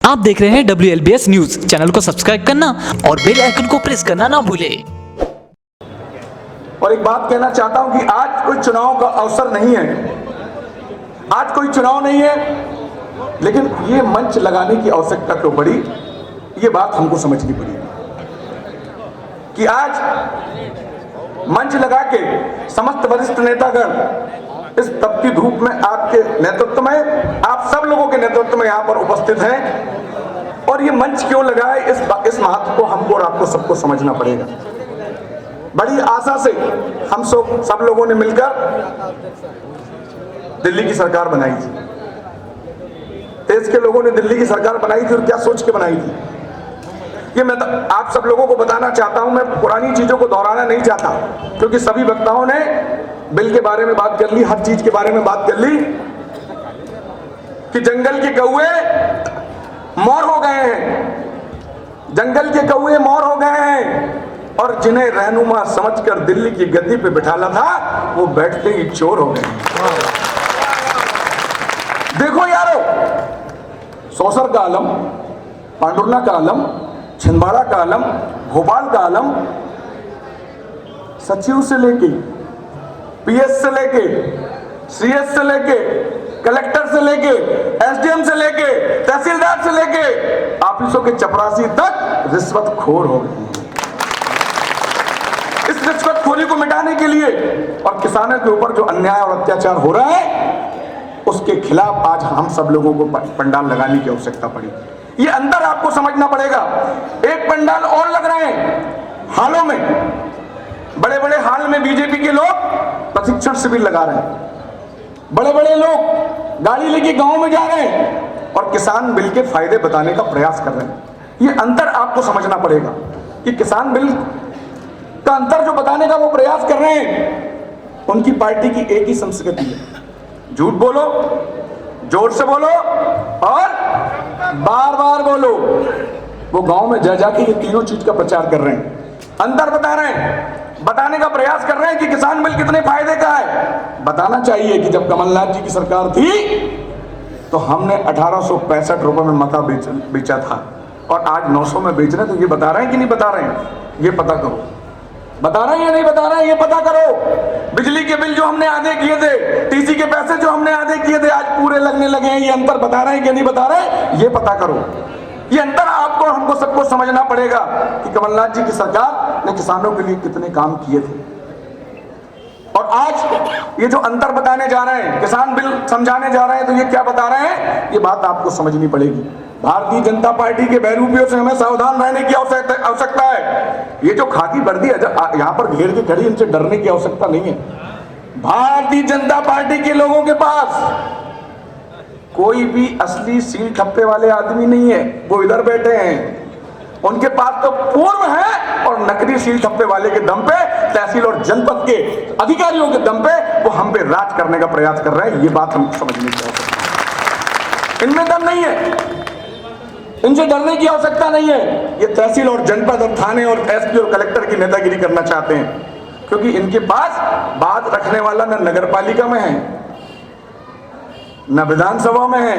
आप देख रहे हैं WLBS न्यूज। चैनल को सब्सक्राइब करना और बेल आइकन को प्रेस करना ना भूलें। और एक बात कहना चाहता हूं कि आज कोई चुनाव का अवसर नहीं है, आज कोई चुनाव नहीं है, लेकिन ये मंच लगाने की आवश्यकता क्यों पड़ी, ये बात हमको समझनी पड़ी कि आज मंच लगा के समस्त वरिष्ठ नेतागण इस तपती धूप में आपके नेतृत्व में, आप सब लोगों के नेतृत्व में यहां पर उपस्थित हैं। और ये मंच क्यों लगा है, इस महत्व को हमको और आपको सबको समझना पड़ेगा। बड़ी आशा से हम सब लोगों ने मिलकर दिल्ली की सरकार बनाई थी। देश के लोगों ने दिल्ली की सरकार बनाई थी और क्या सोच के बनाई थी, ये मैं आप सब लोगों को बताना चाहता हूं। मैं पुरानी चीजों को दोहराना नहीं चाहता, क्योंकि सभी वक्ताओं ने बिल के बारे में बात कर ली, हर चीज के बारे में बात कर ली कि जंगल के कौए मोर हो गए हैं, जंगल के कौए मोर हो गए हैं, और जिन्हें रहनुमा समझकर दिल्ली की गद्दी पे बिठाला था वो बैठते ही चोर हो गए। देखो यारो, सौसर का आलम, पांडुरना का आलम, छिंदवाड़ा का आलम, भोपाल का आलम, सचिव से लेके PS से लेके CS से लेके कलेक्टर से लेके SDM से लेके तहसीलदार से लेके ऑफिसों के चपरासी तक रिश्वतखोर हो गए। इस रिश्वतखोरी को मिटाने के लिए और किसानों के ऊपर जो अन्याय और अत्याचार हो रहा है उसके खिलाफ आज हम सब लोगों को पंडाल लगाने की आवश्यकता पड़ी। ये अंदर आपको समझना पड़ेगा। एक पंडाल और लग रहे हैं हालों में, बड़े बड़े हाल में बीजेपी के लोग प्रशिक्षण शिविर लगा रहे हैं, बड़े बड़े लोग गाड़ी लेके गांव में जा रहे हैं और किसान बिल के फायदे बताने का प्रयास कर रहे हैं। ये अंतर आपको समझना पड़ेगा कि किसान बिल का अंतर जो बताने का वो प्रयास कर रहे हैं, उनकी पार्टी की एक ही संस्कृति है, झूठ बोलो, जोर से बोलो और बार बार बोलो। वो गांव में जा जाके ये तीनों चीज का प्रचार कर रहे हैं, अंतर बता रहे हैं, बताने का प्रयास कर रहे हैं कि किसान बिल कितने फायदे का है। बताना चाहिए कि जब कमलनाथ जी की सरकार थी तो हमने 1865 रुपए में मका बेचा था और आज 900 में बेच रहे हैं। तो ये बता रहे हैं कि नहीं बता रहे हैं, ये पता करो। बता रहे हैं या नहीं बता रहे हैं, ये पता करो। बिजली के बिल जो हमने आधे किए थे, TC के पैसे जो हमने आधे किए थे, आज पूरे लगने लगे हैं। ये अंतर बता रहे हैं कि नहीं बता रहे, ये पता करो। ये अंतर आपको हमको सबको समझना पड़ेगा कि कमलनाथ जी की सरकार ने किसानों के लिए कितने काम किए थे। और आज ये जो अंतर बताने जा रहे हैं, किसान बिल समझाने जा रहे हैं, तो ये क्या बता रहे हैं, ये बात आपको समझनी पड़ेगी। भारतीय जनता पार्टी के बहरूपियों से हमें सावधान रहने की आवश्यकता है। ये जो खाकी वर्दी यहाँ पर घेर के खड़ी, इनसे डरने की आवश्यकता नहीं है। भारतीय जनता पार्टी के लोगों के पास कोई भी असली सील ठप्पे वाले आदमी नहीं है, वो इधर बैठे हैं। उनके पास तो पूर्व है और नकली सील ठप्पे वाले के दम पे, तहसील और जनपद के अधिकारियों के दम पे वो हम पे राज करने का प्रयास कर रहे हैं। ये बात हम समझनी चाहिए। इनमें दम नहीं है, इनसे डरने की आवश्यकता नहीं है। ये तहसील और जनपद और थाने और SP और कलेक्टर की नेतागिरी करना चाहते हैं, क्योंकि इनके पास बात रखने वाला न नगर पालिका में है, न विधानसभा में है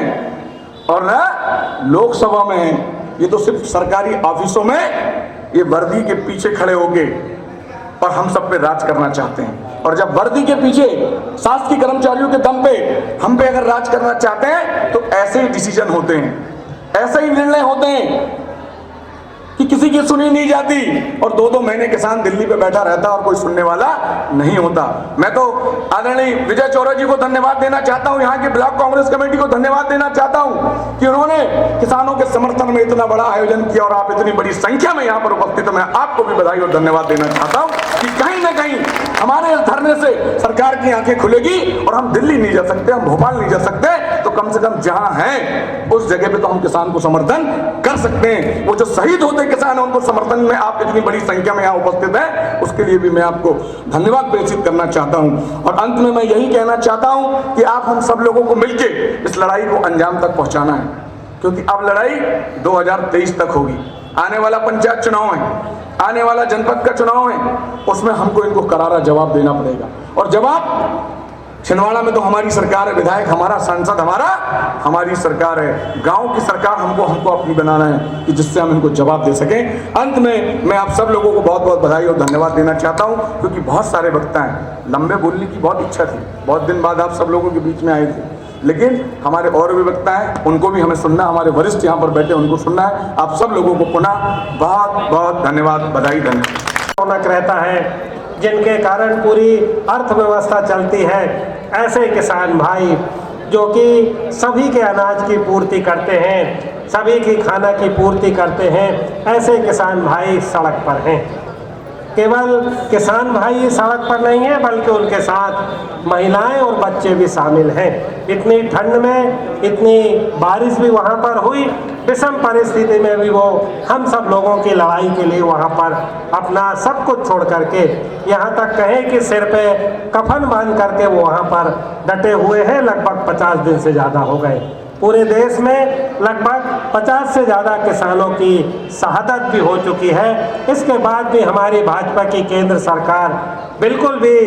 और न लोकसभा में है। ये तो सिर्फ सरकारी ऑफिसों में ये वर्दी के पीछे खड़े होके और हम सब पे राज करना चाहते हैं। और जब वर्दी के पीछे शासकीय कर्मचारियों के दम पे हम पे अगर राज करना चाहते हैं तो ऐसे ही डिसीजन होते हैं, ऐसे ही निर्णय होते हैं कि किसी की सुनी नहीं जाती और 2-2 महीने किसान दिल्ली पे बैठा रहता और कोई सुनने वाला नहीं होता। मैं तो आदरणीय विजय चौरा जी को धन्यवाद देना चाहता हूं, यहाँ की ब्लॉक कांग्रेस कमेटी को धन्यवाद देना चाहता हूं कि उन्होंने किसानों के समर्थन में इतना बड़ा आयोजन किया और आप इतनी बड़ी संख्या में यहाँ पर उपस्थित। मैं आपको भी बधाई और धन्यवाद देना चाहता हूँ कि कहीं ना कहीं हमारे इस धरने से सरकार की आंखें खुलेगी और हम दिल्ली नहीं जा सकते, हम भोपाल नहीं जा सकते, तो कम से कम जहां हैं उस जगह पे तो हम किसान को समर्थन कर सकते हैं। वो जो शहीद होते किसान, उनको समर्थन में आप इतनी बड़ी संख्या में यहाँ उपस्थित हैं, उसके लिए भी मैं आपको धन्यवाद प्रेषित करना चाहता हूं। और अंत में मैं यही कहना चाहता हूं कि आप हम सब लोगों को मिलके इस लड़ाई को अंजाम तक पहुंचाना है, क्योंकि अब लड़ाई 2023 तक होगी। आने वाला पंचायत चुनाव है, आने वाला जनपद का चुनाव है, उसमें हमको इनको करारा जवाब देना पड़ेगा। और जवाब छिंदवाड़ा में तो हमारी सरकार है, विधायक हमारा, सांसद हमारा, हमारी सरकार है। गांव की सरकार हमको अपनी बनाना है कि जिससे हम इनको जवाब दे सकें। अंत में मैं आप सब लोगों को बहुत बहुत बधाई और धन्यवाद देना चाहता हूं, क्योंकि बहुत सारे वक्ता हैं, लंबे बोलने की बहुत इच्छा थी, बहुत दिन बाद आप सब लोगों के बीच में आए थे, लेकिन हमारे और भी वक्ता हैं, उनको भी हमें सुनना, हमारे वरिष्ठ यहाँ पर बैठे उनको सुनना है। आप सब लोगों को पुनः बहुत बहुत धन्यवाद, बधाई, धन्यवाद। रहता है जिनके कारण पूरी अर्थव्यवस्था चलती है, ऐसे किसान भाई जो कि सभी के अनाज की पूर्ति करते हैं, सभी की खाना की पूर्ति करते हैं, ऐसे किसान भाई सड़क पर हैं। केवल किसान भाई सड़क पर नहीं है, बल्कि उनके साथ महिलाएं और बच्चे भी शामिल हैं। इतनी ठंड में इतनी बारिश भी वहाँ पर हुई, विषम परिस्थिति में भी वो हम सब लोगों की लड़ाई के लिए वहाँ पर अपना सब कुछ छोड़ करके, यहाँ तक कहें कि सिर पे कफन बांध करके वो वहाँ पर डटे हुए हैं। लगभग 50 दिन से ज़्यादा हो गए। पूरे देश में लगभग 50 से ज़्यादा किसानों की शहादत भी हो चुकी है। इसके बाद भी हमारी भाजपा की केंद्र सरकार बिल्कुल भी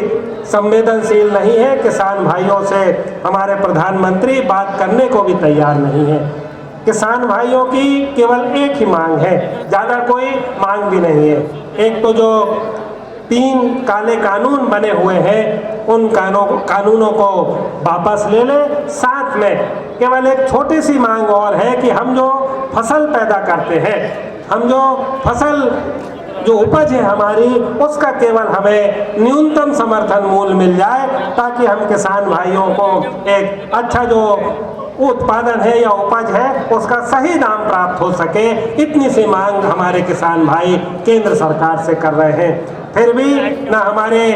संवेदनशील नहीं है। किसान भाइयों से हमारे प्रधानमंत्री बात करने को भी तैयार नहीं है। किसान भाइयों की केवल एक ही मांग है, ज़्यादा कोई मांग भी नहीं है। एक तो जो 3 काले कानून बने हुए हैं, उन कानूनों को वापस ले ले। साथ में केवल एक छोटी सी मांग और है कि हम जो फसल पैदा करते हैं, हम जो फसल जो उपज है हमारी, उसका केवल हमें न्यूनतम समर्थन मूल्य मिल जाए, ताकि हम किसान भाइयों को एक अच्छा जो उत्पादन है या उपज है उसका सही दाम प्राप्त हो सके। इतनी सी मांग हमारे किसान भाई केंद्र सरकार से कर रहे हैं। फिर भी न हमारे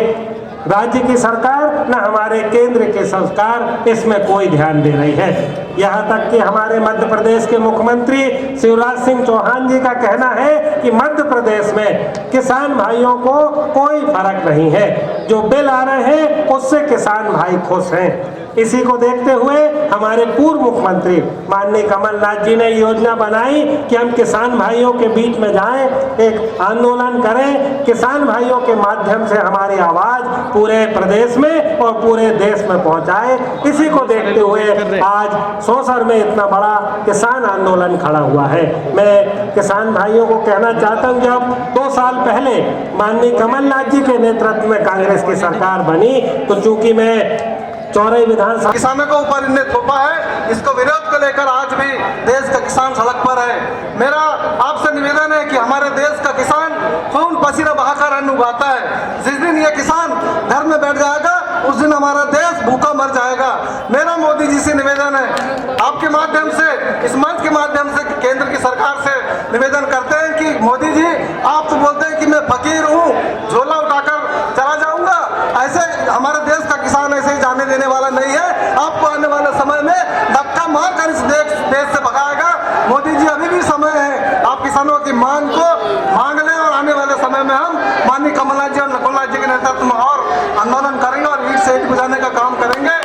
राज्य की सरकार न हमारे केंद्र की सरकार इसमें कोई ध्यान दे रही है। यहाँ तक कि हमारे मध्य प्रदेश के मुख्यमंत्री शिवराज सिंह चौहान जी का कहना है कि मध्य प्रदेश में किसान भाइयों को कोई फर्क नहीं है, जो बिल आ रहे हैं उससे किसान भाई खुश हैं। इसी को देखते हुए हमारे पूर्व मुख्यमंत्री माननीय कमलनाथ जी ने योजना बनाई कि हम किसान भाइयों के बीच में जाएं, एक आंदोलन करें, किसान भाइयों के माध्यम से हमारी आवाज़ पूरे प्रदेश में और पूरे देश में पहुंचाए। इसी को देखते हुए आज सौसर में इतना बड़ा किसान आंदोलन खड़ा हुआ है। मैं किसान भाइयों को कहना चाहता हूं, जब 2 साल पहले माननीय कमलनाथ जी के नेतृत्व में कांग्रेस की सरकार बनी, तो चूंकि मैं चौराई विधानसभा किसानों के ऊपर इनने थोपा है, इसको विरोध को लेकर आज भी देश का किसान सड़क पर है। मेरा आपसे निवेदन है कि हमारे देश का किसान खून पसीना बहाकर अन्न उगाता है। जिस दिन ये किसान घर में बैठ जाएगा, उस दिन हमारा देश भूखा मर जाएगा। मेरा मोदी जी से निवेदन है, आपके माध्यम से, इस मंच के माध्यम से केंद्र की सरकार से निवेदन करते हैं कि मोदी जी, आप तो बोलते हैं कि मैं फकीर हूँ, झोला उठाकर चला जाऊंगा, ऐसे हमारे देश का किसान ऐसे ही जाने देने वाला नहीं है। आपको आने वाले समय में धक्का मारकर इस देश से भगाएगा। मोदी जी, अभी भी समय है, आप किसानों की मांग को मांग लें और आने वाले समय में हम माननीय कमलनाथ जी और नकुलनाथ जी के नेतृत्व में और आंदोलन करेंगे और ईट से ईट बजाने का काम करेंगे।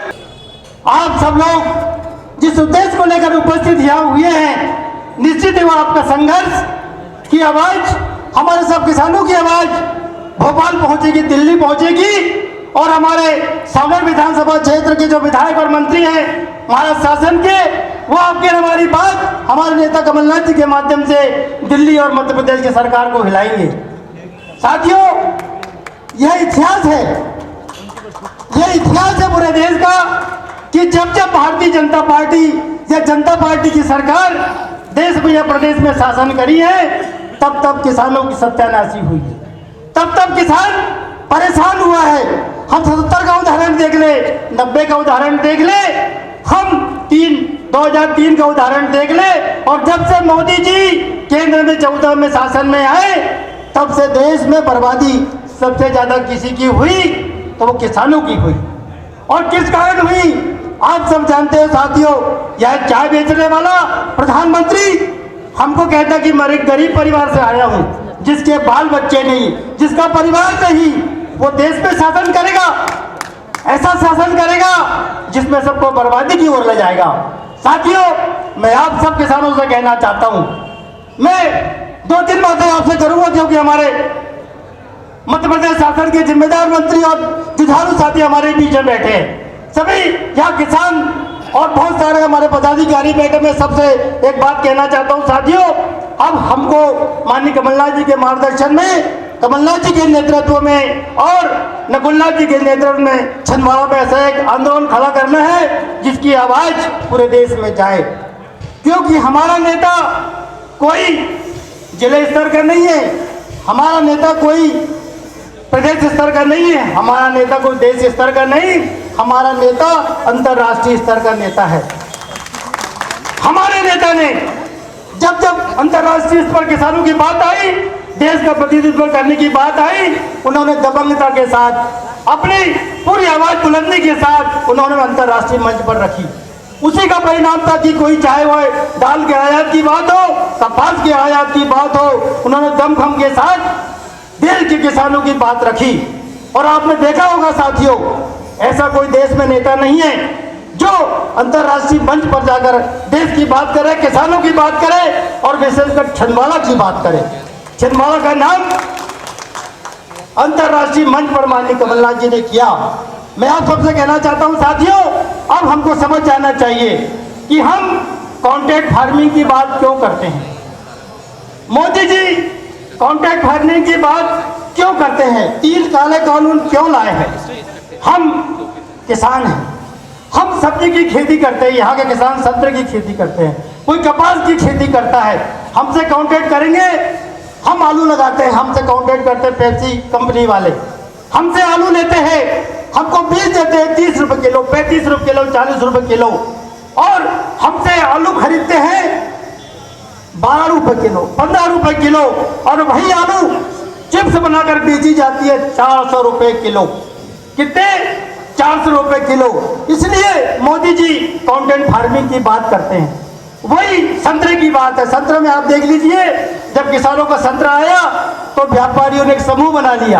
आप सब लोग जिस उद्देश्य को लेकर उपस्थित यहाँ हुए हैं, निश्चित ही वो आपका संघर्ष की आवाज, हमारे सब किसानों की आवाज भोपाल पहुंचेगी, दिल्ली पहुंचेगी, और हमारे सागर विधानसभा क्षेत्र के जो विधायक और मंत्री हैं महाराष्ट्र शासन के, वो आपके हमारी बात हमारे नेता कमलनाथ जी के माध्यम से दिल्ली और मध्य प्रदेश की सरकार को हिलाएंगे। साथियों, यह इतिहास है, यह इतिहास है पूरे देश का कि जब जब भारतीय जनता पार्टी या जनता पार्टी की सरकार देश में या प्रदेश में शासन करी है, तब तब किसानों की सत्यानाशी हुई है, तब तब किसान परेशान हुआ है। हम 77 का उदाहरण देख ले, 90 का उदाहरण देख ले, हम 2003 का उदाहरण देख ले, और जब से मोदी जी केंद्र में 14 में शासन में आए, तब से देश में बर्बादी सबसे ज्यादा किसी की हुई तो वो किसानों की हुई। और किस कारण हुई आप सब जानते हो साथियों। यह चाय बेचने वाला प्रधानमंत्री हमको कहता कि मैं एक गरीब परिवार से आया हूं, जिसके बाल बच्चे नहीं, जिसका परिवार नहीं, वो देश पे शासन करेगा, ऐसा शासन करेगा जिसमें सबको बर्बादी की ओर ले जाएगा। साथियों, मैं आप सब किसानों से कहना चाहता हूं, मैं 2-3 बातें आपसे करूंगा, क्योंकि हमारे मध्य प्रदेश शासन के जिम्मेदार मंत्री और जुझारू साथी हमारे बीच में बैठे हैं। सभी यहाँ किसान और बहुत सारे हमारे पदाधिकारी बैठे, मैं सबसे एक बात कहना चाहता हूँ साथियों, अब हमको माननीय कमलनाथ जी के मार्गदर्शन में, कमलनाथ जी के नेतृत्व में और नकुलनाथ जी के नेतृत्व में छिंदवाड़ा में ऐसा एक आंदोलन खड़ा करना है जिसकी आवाज पूरे देश में जाए। क्योंकि हमारा नेता कोई जिले स्तर का नहीं है, हमारा नेता कोई प्रदेश स्तर का नहीं है, हमारा नेता कोई देश स्तर का नहीं, हमारा नेता अंतर्राष्ट्रीय स्तर का नेता है। हमारे नेता ने जब जब अंतर्राष्ट्रीय स्तर पर किसानों की बात आई, देश का प्रतिनिधित्व करने की बात आई, उन्होंने दबंगता के साथ अपनी पूरी आवाज बुलंदी के साथ उन्होंने अंतर्राष्ट्रीय मंच पर रखी। उसी का परिणाम था कि कोई चाहे वो दाल के आयात की बात हो, कपास के आयात की बात हो, उन्होंने दमखम के साथ देश के किसानों की बात रखी। और आपने देखा होगा साथियों, ऐसा कोई देश में नेता नहीं है जो अंतर्राष्ट्रीय मंच पर जाकर देश की बात करे, किसानों की बात करे और विशेषकर छिंदवाड़ा की बात करे। छिंदवाड़ा का नाम अंतर्राष्ट्रीय मंच पर माननीय कमलनाथ जी ने किया। मैं आप सबसे कहना चाहता हूं साथियों, अब हमको समझ जाना चाहिए कि हम कॉन्ट्रैक्ट फार्मिंग की बात क्यों करते हैं। मोदी जी कॉन्ट्रैक्ट फार्मिंग की बात क्यों करते हैं, 3 काले कानून क्यों लाए हैं। हम किसान हैं, हम सब्जी की खेती करते हैं, यहाँ के किसान संतरे की खेती करते हैं, कोई कपास की खेती करता है, हमसे कॉन्ट्रैक्ट करेंगे। हम आलू लगाते हैं, हमसे कॉन्ट्रैक्ट करते हैं पेप्सी कंपनी वाले, हमसे आलू लेते हैं, हमको बीज देते हैं 30 रुपए किलो, 35 रुपए किलो, 40 रुपए किलो, और हमसे आलू खरीदते हैं 12 रुपए किलो, 15 रुपए किलो, और वही आलू चिप्स बनाकर बेची जाती है 400 रुपए किलो। कितने? 400 रुपए किलो। इसलिए मोदी जी कॉन्ट्रैक्ट फार्मिंग की बात करते हैं। वही संतरे की बात है, संतरे में आप देख लीजिए, जब किसानों का संतरा आया तो व्यापारियों ने एक समूह बना लिया,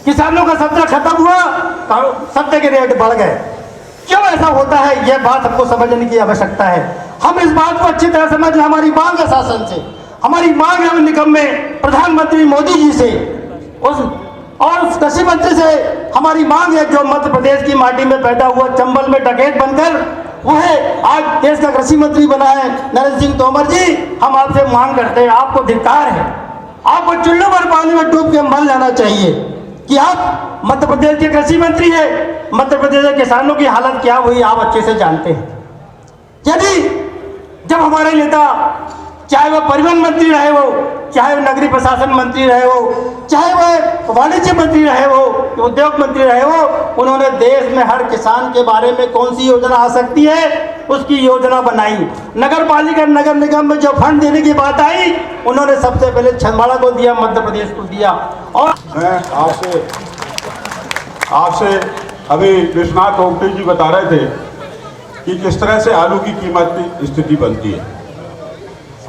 किसानों का संतरा खत्म हुआ, संतरे के रेट बढ़ गए। क्यों ऐसा होता है, यह बात हमको समझने की आवश्यकता है। हम इस बात को अच्छी तरह समझ लें, हमारी मांग है शासन से, हमारी मांग है निकम्मे प्रधानमंत्री मोदी जी से, और कृषि मंत्री से हमारी मांग है, जो मध्य प्रदेश की माटी में पैदा हुआ, चंबल में डकैत बनकर वह आज देश का कृषि मंत्री बना है, नरेंद्र सिंह तोमर जी। हम आपसे मांग करते हैं, आपको धिक्कार है, आपको चुल्लू भर पानी में डूब के मर जाना चाहिए कि आप मध्य प्रदेश के कृषि मंत्री हैं। मध्य प्रदेश के किसानों की हालत क्या हुई आप अच्छे से जानते हैं। यदि जब हमारे नेता, चाहे वह परिवहन मंत्री रहे हो, चाहे वह नगरीय प्रशासन मंत्री रहे हो, चाहे वह वाणिज्य मंत्री रहे हो, उद्योग मंत्री रहे हो, उन्होंने देश में हर किसान के बारे में कौन सी योजना आ सकती है उसकी योजना बनाई। नगर पालिका, नगर निगम में जो फंड देने की बात आई, उन्होंने सबसे पहले छिंदवाड़ा को दिया, मध्य प्रदेश को दिया। और मैं आपसे अभी विश्वनाथ ओगटे जी बता रहे थे कि किस तरह से आलू की कीमत की स्थिति बनती है।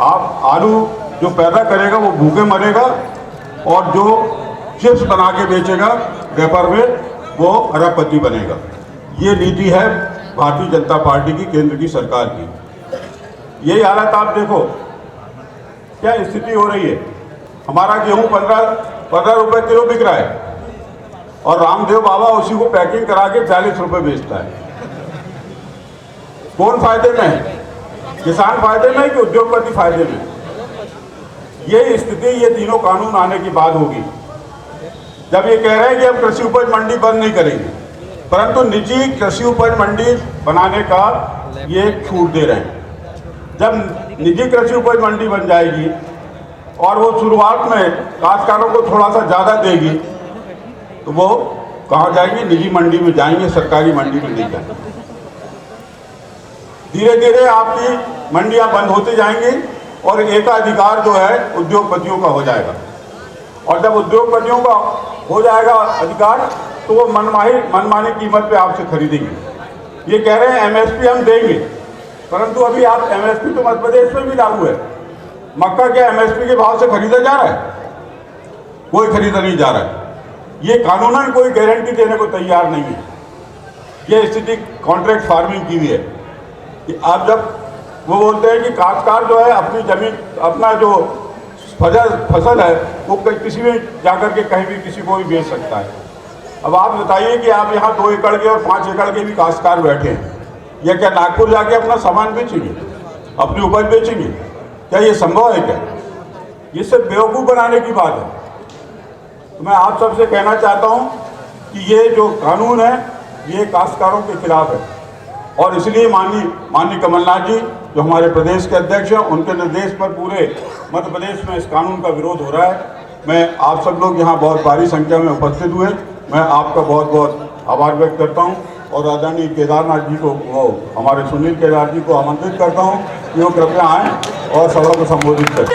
आप आलू जो पैदा करेगा वो भूखे मरेगा, और जो चिप्स बना के बेचेगा व्यापार में वो अरबपति बनेगा। ये नीति है भारतीय जनता पार्टी की, केंद्र की सरकार की। यही हालत आप देखो क्या स्थिति हो रही है। हमारा गेहूं 15 रुपए किलो बिक रहा है, और रामदेव बाबा उसी को पैकिंग करा के 40 रुपए बेचता है। कौन फायदे में है? किसान फायदे में कि उद्योगपति फायदे में? ये स्थिति, ये तीनों कानून आने की बात होगी। जब ये कह रहे हैं कि हम कृषि उपज मंडी बंद नहीं करेंगे, परंतु निजी कृषि उपज मंडी बनाने का ये छूट दे रहे हैं। जब निजी कृषि उपज मंडी बन जाएगी और वो शुरुआत में काश्तकारों को थोड़ा सा ज़्यादा देगी, तो वो कहाँ जाएंगे? निजी मंडी में जाएंगे, सरकारी मंडी में नहीं जाएंगे। धीरे धीरे आपकी मंडियां बंद होती जाएंगी और एकाधिकार जो है उद्योगपतियों का हो जाएगा। और जब उद्योगपतियों का हो जाएगा अधिकार, तो वो मनमानी कीमत पे आपसे खरीदेंगे। ये कह रहे हैं एमएसपी हम देंगे, परंतु अभी आप एमएसपी तो मध्य प्रदेश में भी लागू है। मक्का क्या एमएसपी के भाव से खरीदा जा रहा है? कोई खरीदा नहीं जा रहा है। ये कानूनन कोई गारंटी देने को तैयार नहीं है। ये स्थिति कॉन्ट्रैक्ट फार्मिंग की भी है कि आप जब वो बोलते हैं कि काश्तकार जो है अपनी जमीन, अपना जो फसल है वो किसी भी जाकर के कहीं भी किसी को भी बेच सकता है। अब आप बताइए कि आप यहाँ 2 एकड़ के और 5 एकड़ के भी काश्तकार बैठे हैं, या क्या नागपुर जाके अपना सामान बेचेंगे, अपनी उपज बेचेंगे? क्या ये संभव है? क्या ये सिर्फ बेवकूफ़ बनाने की बात है? तो मैं आप सबसे कहना चाहता हूँ कि ये जो कानून है ये काश्तकारों के खिलाफ है, और इसलिए माननीय कमलनाथ जी जो हमारे प्रदेश के अध्यक्ष हैं, उनके निर्देश पर पूरे मध्य प्रदेश में इस कानून का विरोध हो रहा है। मैं आप सब लोग यहाँ बहुत भारी संख्या में उपस्थित हुए, मैं आपका बहुत बहुत आभार व्यक्त करता हूँ, और आदरणीय केदारनाथ जी को, वो हमारे सुनील केदार जी को आमंत्रित करता हूँ कि वो कृपया आएँ और सभा को संबोधित करें।